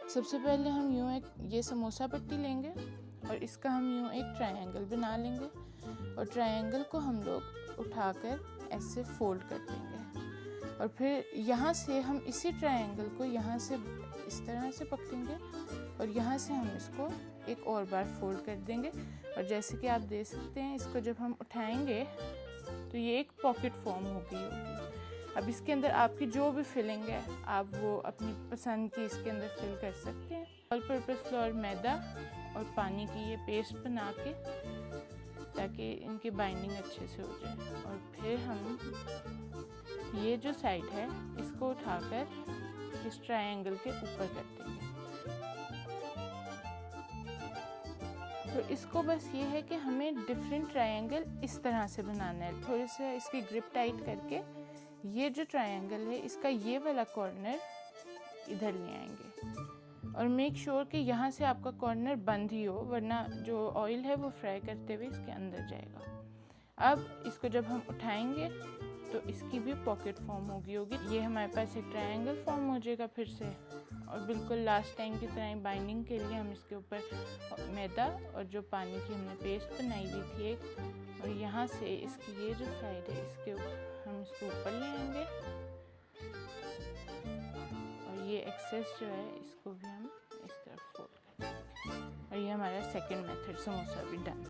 सबसे पहले हम यूँ एक ये समोसा पट्टी लेंगे और इसका हम यूँ एक ट्रायंगल बना लेंगे और ट्रायंगल को हम लोग उठाकर ऐसे फोल्ड कर देंगे और फिर यहाँ से हम इसी ट्रायंगल को यहाँ से इस तरह से पकड़ेंगे और यहाँ से हम इसको एक और बार फोल्ड कर देंगे। और जैसे कि आप देख सकते हैं, इसको जब हम उठाएंगे तो ये एक पॉकेट फॉर्म होगी। अब इसके अंदर आपकी जो भी फिलिंग है आप वो अपनी पसंद की इसके अंदर फिल कर सकते हैं। ऑल पर्पस फ्लोर, मैदा और पानी की ये पेस्ट बना के, ताकि इनकी बाइंडिंग अच्छे से हो जाए। और फिर हम ये जो साइड है इसको उठाकर इस ट्रायंगल के ऊपर कर देंगे। तो इसको बस ये है कि हमें डिफरेंट ट्रायंगल इस तरह से बनाना है। थोड़ी सी इसकी ग्रिप टाइट करके ये जो ट्रायंगल है इसका ये वाला कॉर्नर इधर ले आएंगे और मेक श्योर कि यहाँ से आपका कॉर्नर बंद ही हो, वरना जो ऑयल है वो फ्राई करते हुए इसके अंदर जाएगा। अब इसको जब हम उठाएंगे तो इसकी भी पॉकेट फॉर्म होगी। ये हमारे पास एक ट्रायंगल फॉर्म हो जाएगा फिर से। और बिल्कुल लास्ट टाइम की तरह बाइंडिंग के लिए हम इसके ऊपर मैदा और जो पानी की हमने पेस्ट बनाई हुई थी एक, और यहाँ से इसकी ये जो साइड है इसके हम इसको ऊपर ले आएंगे और ये एक्सेस जो है इसको भी हम इस तरफ फोल्ड कर देंगे। और ये हमारा सेकंड मेथड समोसा भी डन।